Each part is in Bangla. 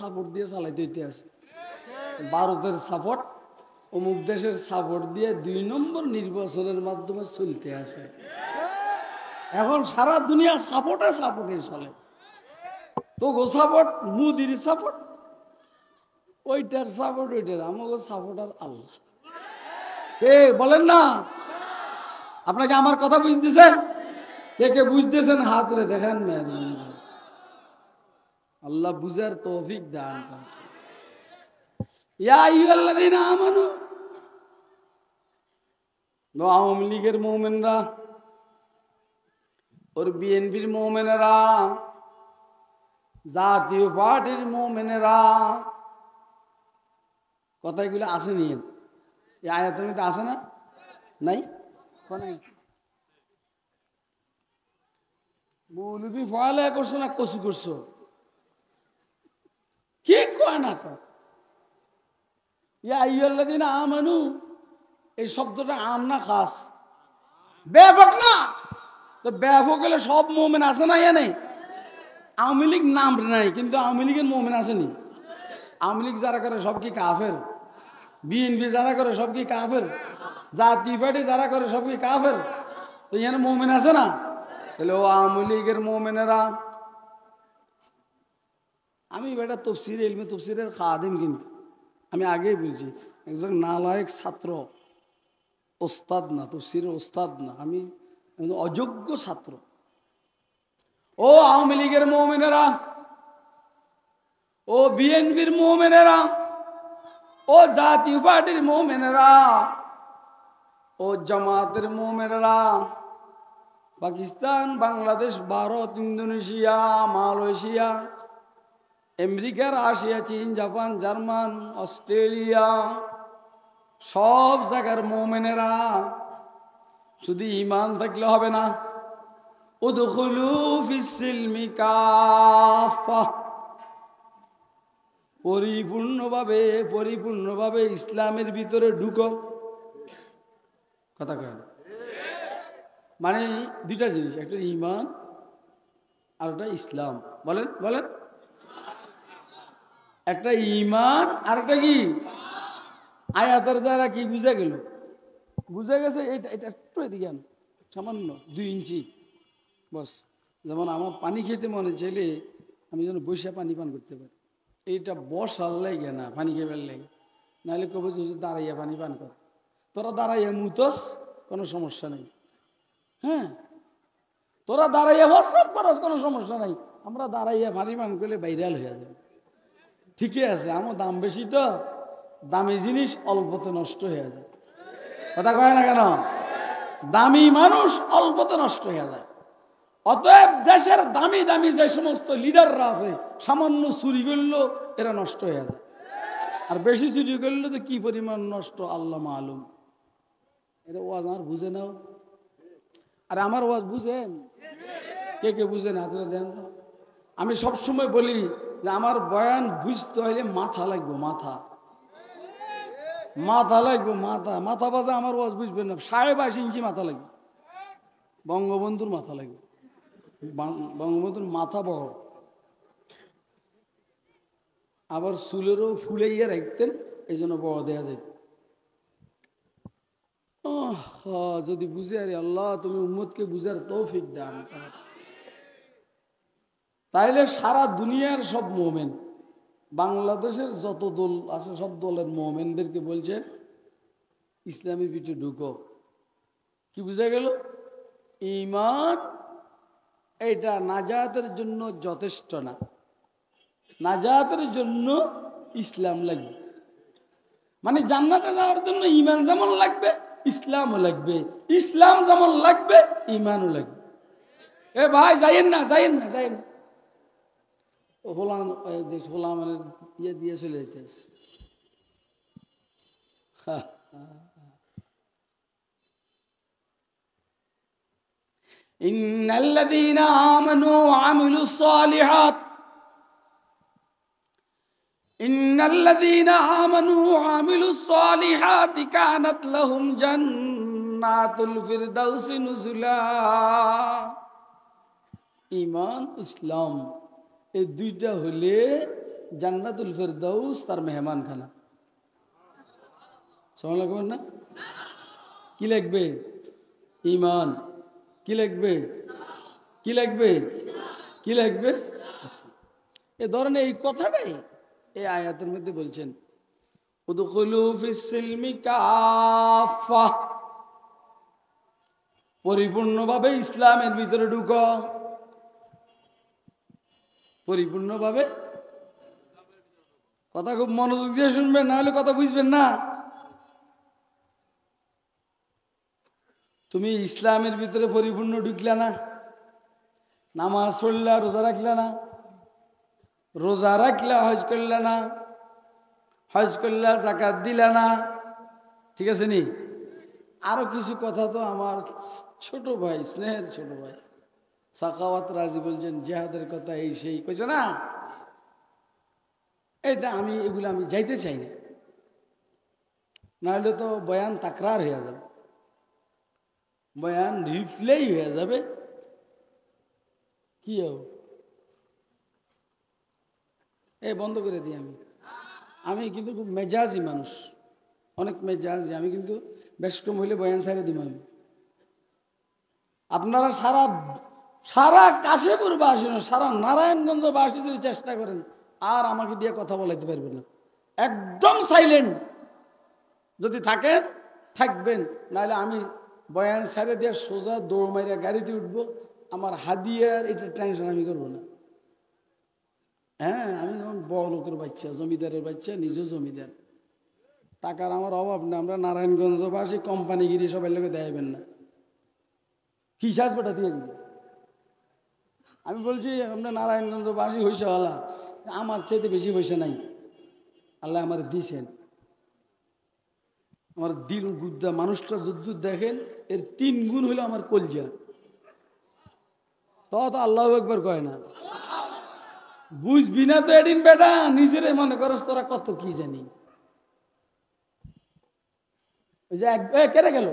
সাপোর্ট দিয়ে চালাইতে হইতে আছে। ভারতের সাপোর্ট, অমুক দেশের সাপোর্ট দিয়ে 2 নম্বর নির্বাচনের মাধ্যমে চলতে আছে। এখন সারা দুনিয়া সাপোর্টে চলে। তো গো সাপোর্ট, মোদির সাপোর্ট, ওইটার সাপোর্ট ওইটার, আমাকে সাপোর্টার আল্লাহ। কে বলেন না? আপনাকে আমার কথা বুঝতেছেন? কে কে বুঝতেছেন হাত তুলে দেখেন। আল্লাহ বুঝার তৌফিক দান করেন। ইয়া আইয়ুহাল্লাযীনা আমানু, আওয়ামী লীগের মুমিনরা और বিএনপির মুমিনেরা, জাতীয় পার্টির মুমিনেরা, কথাগুলো আছে নি? এই আয়াতের মধ্যে আছে না? নাই? মৌলবি ফলে করছো না কচু করছো? কি কয় না কয়? ইয়া আইয়ুহাল্লাযীনা আমানু, এই শব্দটা আম না খাস? ব্যাপক না? তো ব্যাপক হলে সব মুমিন আছে না? ইয়া নেই? আওয়ামী লীগ নাম নাই, কিন্তু আওয়ামী লীগের মুমিন আসেনি। আওয়ামী লীগ যারা করে সব কি কাফের? বিএনপি যারা করে সব কি কাফের? জাতীয় পার্টি যারা করে সব কি কাফের? তো এখানে মুমিন আছে না? তাহলে ও আওয়ামী লীগের মুমিনেরা, আমি বেটা তফসির ইলমে তফসিরের খাদিম, কিন্তু আমি আগেই বলছি একজন নালায়েক ছাত্র, ওস্তাদ না, তফসিরের ওস্তাদ না, আমি অযোগ্য ছাত্র। ও আওয়ামী লীগের মুমিনেরা, ও বিএনপির মুমিনেরা, ও জাতীয় পার্টির মুমিনেরা, ও জামাতের মুমিনেরা, Pakistan, Bangladesh, Bharat, Indonesia, Malaysia, America, Russia, চীন, জাপান, জার্মান, অস্ট্রেলিয়া, সব জায়গার মুমিনেরা, শুধু ঈমান থাকলে হবে না। উদখুলু ফিস-সিলমি কাফা, পরিপূর্ণভাবে ইসলামের ভিতরে ঢুকো। কথা কয়? মানে দুইটা জিনিস, একটা ঈমান আর একটা ইসলাম। বলেন বলেন, একটা ঈমান আর একটা কি? আয়াতের দ্বারা কি বুঝা গেল? বুঝা গেছে এটা এটা একটু এদিকে আন, সামান্য 2 ইঞ্চি বস। যেমন আমার পানি খেতে মনে চাইলে আমি যেন বৈশা পানি পান করতে পারি, এইটা বসার লাগে না, পানি খেবার লাগে। নাহলে কবে দাঁড়াইয়া পানি পান কর, তোরা দাঁড়াইয়া মুতস, কোনো সমস্যা নেই। হ্যাঁ, তোরা দাঁড়াইয়া প্রস্রাব করস, কোনো সমস্যা নাই। আমরা দাঁড়াইয়া পানি পান করলে ভাইরাল হয়ে যাবে। ঠিকই আছে, আমার দাম বেশি তো, দামি জিনিস অল্পতে নষ্ট হয়ে যায়। কথা কয় না কেন? দামি মানুষ অল্পতে নষ্ট হয়ে যায়। অতএব দেশের দামি দামি যে সমস্ত লিডাররা আছে, সামান্য চুরি করলেও এরা নষ্ট হয়ে যায়, আর বেশি চুরি করলে তো কি পরিমাণ নষ্ট আল্লাহ মালুম। এটা ওয়াজ আমার বুঝে নাও। আরে আমার ওয়াজ বুঝেন? কে কে বুঝেন হাতে দেন। আমি সবসময় বলি যে আমার বয়ান বুঝতে হইলে মাথা লাগবে, মাথা লাগবে, মাথা বাজে আমার ওয়াজ বুঝবেন না। 22.5 ইঞ্চি মাথা লাগবে, বঙ্গবন্ধুর মাথা লাগবে। বঙ্গবন্ধুর মাথা বড়, আবার চুলেরও ফুলাইয়া রাখতেন, এই জন্য বড় দেয়া যেত। যদি বুঝে, আরে আল্লাহ তুমি উম্মতকে বুঝার তৌফিক দান করো। তাইলে সারা দুনিয়ার সব মুমিন, বাংলাদেশের যত দল আছে সব দলের মুমিনদেরকে বলছেন ইসলামী পিঠে ঢুকো। কি বুঝা গেল? ঈমান এটা নাজাতের জন্য যথেষ্ট না, নাজাতের জন্য ইসলাম লাগবে। মানে জান্নাতে যাওয়ার জন্য ঈমান যেমন লাগবে, ইসলামও লাগবে। ইসলাম যেমন লাগবে, ঈমানও লাগবে। এ ভাই যাইয়েন না, যাইয়েন না, যাইয়েন না। হোলামের ইয়ে দিয়ে চলে যেতেছে। ইন্নাল্লাযীনা আমানু ওয়া আমিলুস সালিহাত, ইন্নাল্লাযীনা আমানু ওয়া আমিলুস সালিহাতি কানাত লাহুম জান্নাতুল ফিরদাউসি নুজুলা। ঈমান ইসলাম এই দুইটা হলে জান্নাতুল ফেরদাউস তার মেহমানখানা। সুবহানাল্লাহ না? কি লিখবে? ঈমান। কি লিখবে? কি লিখবে? কি লিখবে? এ ধরনের এই কথাটাই এই আয়াতের মধ্যে বলছেন, উদখুলু ফিস সিলমি কাফা, পরিপূর্ণভাবে ইসলামের ভিতরে ঢুকো। পরিপূর্ণভাবে, কথা খুব মনোযোগ দিয়ে শুনবেন, না হলে কথা বুঝবেন না। তুমি ইসলামের ভিতরে পরিপূর্ণ ঢুকলে না, নামাজ পড়লা, রোজা রাখলে না, রোজা রাখলা হজ করলে না, হজ করলা যাকাত দিলা না, ঠিক আছে নি? আরো কিছু কথা তো আমার ছোট ভাই, স্নেহের ছোট ভাই সাখাওয়াত রাজি বলছেন, জিহাদের কথা এই সেই কইছে না, এটা এগুলো আমি যাইতে চাই না, নাহলে তো বয়ান তাকরার হয়ে যাবে, বয়ান রিপ্লেই হয়ে যাবে। কি হবে? এই বন্ধ করে দিই। আমি কিন্তু খুব মেজাজি মানুষ, অনেক মেজাজি। আমি কিন্তু বেশ কম হইলে বয়ান ছাড়ে দিব। আপনারা সারা সারা কাশীপুর বাসী না, সারা নারায়ণগঞ্জ বাসী যদি চেষ্টা করেন আর আমাকে দিয়ে কথা বলাইতে পারবেন না। একদম সাইলেন্ট যদি থাকেন থাকবেন, নাহলে আমি বয়ান ছেড়ে দিয়ে সোজা দৌড় মারিয়া গাড়িতে উঠবো। আমার হাদিয়ার এটা টেনশন আমি করবো না। হ্যাঁ, আমি যেমন বড় লোকের বাচ্চা, জমিদারের বাচ্চা, নিজেও জমিদার, টাকার আমার অভাব না। আমরা নারায়ণগঞ্জবাসী কোম্পানিগিরি সবাই লোকে দেখাবেন না, হিসাব বেটা দিয়ে দিবে। আমি বলছি আমরা নারায়ণগঞ্জবাসী হইছে হলা, আমার চাইতে বেশি পয়সা নাই, আল্লাহ আমার দিছেন। আমার দিল গুদ্দা মানুষটা যদ্দূর দেখেন এর 3 গুণ হলো আমার কলজা। তো আল্লাহ একবার কয় না, বুঝবি না তো এদিন বেটা, নিজেরে মনে করস তোরা কত কি জানি। ওই যে কেটে গেল,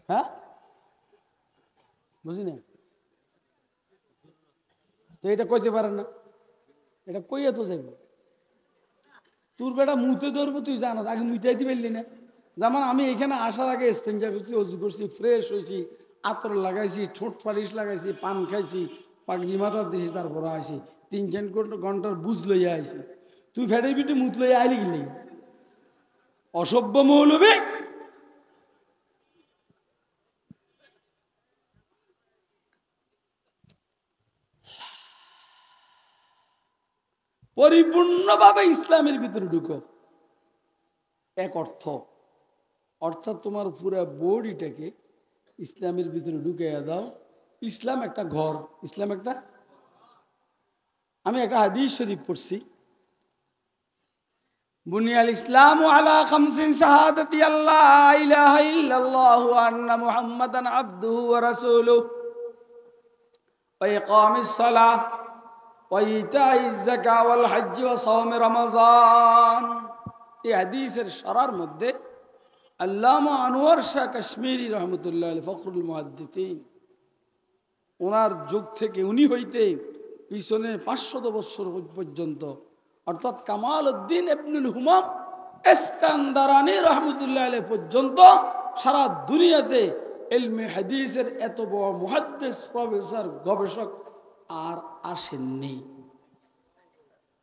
হ্যাঁ বুঝি না তো, এটা কইতে পারেন না, এটা কইয়া তো যাইব। তোর বেটা মুতে ধরবো, তুই জানাস, আগে মুইটাইতে পারলি না। যেমন আমি এখানে আসার আগে ইস্তেঞ্জা করছি, অজু করছি, ফ্রেশ হয়েছি, আতর লাগাইছি, ঠোঁট পালিশ লাগাইছি, পান খাইছি, পাগড়ি মাথা দিছি, তারপরে আসি 3-4 ঘন্টার বুঝ লইয়া আইছি। তুই ফেটের পিঠে মুত লইয়া আইলি গেলি, অসভ্য মৌলবী। পরিপূর্ণভাবে ইসলামের ভিতরে ঢুকো, এক অর্থ, অর্থাৎ তোমার পুরো বডিটাকে ইসলামের ভিতরে ঢুকাইয়া দাও। ইসলাম একটা ঘর, ইসলাম একটা, আমি একটা হাদিস শরীফ পড়ছি, বুনিয়াল ইসলামু আলা খামসিন শাহাদাতি আল্লাহ ইলাহা ইল্লাল্লাহ ওয়া আন্না মুহাম্মাদান আবদুহু ওয়া রাসূলুহু ওয়া ইকামিস সালাহ ওয়া ইতাইজ যাকাত ওয়াল হজ্জ ওয়া সাওম রমাযান। এই হাদিসের শরার মধ্যে আল্লামা আনোয়ার শাহ কাশ্মীরি রহমতুল্লাহ আলাইহি ফখরুল মুহাদ্দিসিন, ওনার যুগ থেকে উনি হইতে পিছনে 500 বছর পর্যন্ত, অর্থাৎ কামাল উদ্দিন ইবনুল হুমাম ইস্কান্দারানি রহমতুল্লাহ আলাইহি পর্যন্ত সারা দুনিয়াতে ইলমে হাদিসের এত বড় মুহাদ্দিস, প্রফেসর, গবেষক আর আসেননি।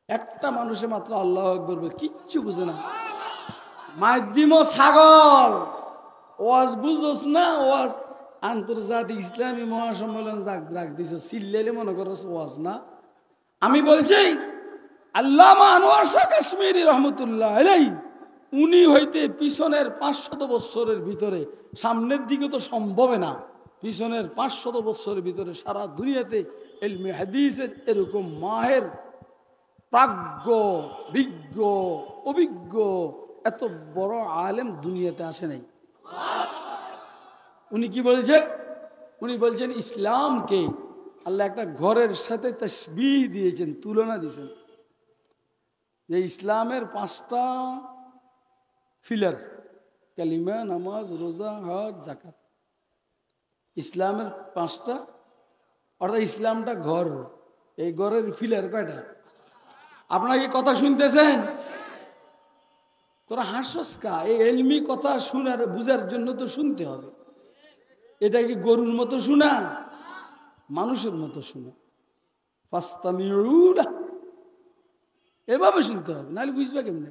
একটা মানুষে মাত্র আল্লাহু আকবার বলে কিচ্ছু বুঝে না, মাধ্যম ছাগল, ওয়াজ বুঝোস না, ওয়াজ আন্তর্জাতিক ইসলামী মহাসম্মেলন ডাক দিছ, চিল্লাইলে মনে করো ওয়াজ না। আমি বলছি আল্লামা আনোয়ার শাহ কাশ্মীরি রহমতুল্লাহ আলাইহি, উনি হইতে পিছনের 500 বছরের ভিতরে, সামনের দিকে তো সম্ভব না, পিছনের 500 বছরের ভিতরে সারা দুনিয়াতে ইলমে হাদিসের এরকম মাহের, প্রাজ্ঞ, বিজ্ঞ, অভিজ্ঞ এত বড় আলেম দুনিয়াতে আসে নাই। উনি কি বলছেন? উনি বলছেন ইসলামকে আল্লাহ একটা ঘরের সাথে তাসবিহ দিয়েছেন, তুলনা দিয়েছেন, যে ইসলামের 5টা ফিলার, কালিমা, নামাজ, রোজা, হজ, যাকাত, ইসলামের 5টা, অর্থাৎ ইসলামটা ঘর, এই ঘরের ফিলার কয়টা? আপনারা কি কথা শুনতেছেন? তোরা হাসস কা? এই এলমি কথা শোনার বুঝার জন্য তো শুনতে হবে। এটা কি গরুর মতো শোনা? মানুষের মতো শোনা। ফাস্তামিউ লাহু, এভাবে শুনতে হবে, নাহলে বুঝবে কেমনে?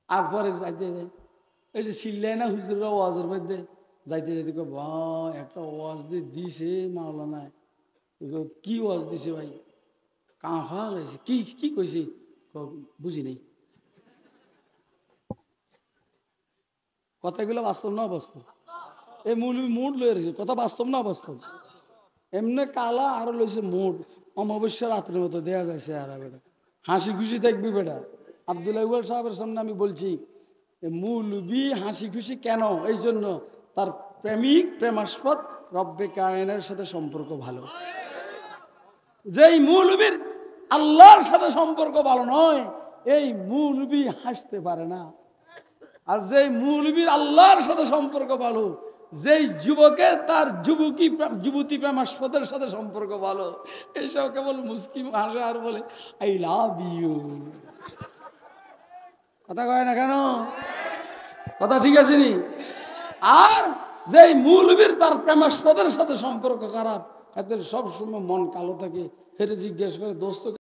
আর পরে যাইতে যাই এই যে চিল্লায় না হুজুররা ওয়াজের মধ্যে, যাইতে যাইতে বা একটা ওয়াজ দিয়ে দিছে মাওলানায়। কি ওয়াজ দিছে ভাই? কাঁফা লাইছে। কি কি কইছে? বুঝি নেই। কথাগুলো বাস্তব না অবাস্তব? এই মৌলবি মুড লয়ে রয়েছে, কথা বাস্তব না অবাস্তব? এমনি কালা আরো লইছে মুড, অমাবস্যা রাত্রের মতো দেয়া যাচ্ছে। আর বেটা হাসি খুশি থাকবি বেটা। আব্দুল আউয়াল সাহেবের সামনে আমি বলছি, মৌলবি হাসি খুশি কেন? এই জন্য তার প্রেমিক প্রেমাস্পদ রব্বে কায়নের সাথে সম্পর্ক ভালো। যেই মৌলবীর আল্লাহর সাথে সম্পর্ক ভালো নয়, এই মৌলবি হাসতে পারে না। আর যেই মৌলবীর আল্লাহর সাথে সম্পর্ক ভালো, যেই যুবকের তার যুবতী প্রেমাস্পদের সাথে সম্পর্ক ভালো, এইসব কেবল মুসকিম হাসে আর বলে আই লাভ ইউ। কথা কয় না কেন? কথা ঠিক আছে নি? আর যেই মৌলবীর তার প্রেমাস্পদের সাথে সম্পর্ক খারাপ, এদের সবসময় মন কালো থাকে। ফেরে জিজ্ঞেস করে, দোস্ত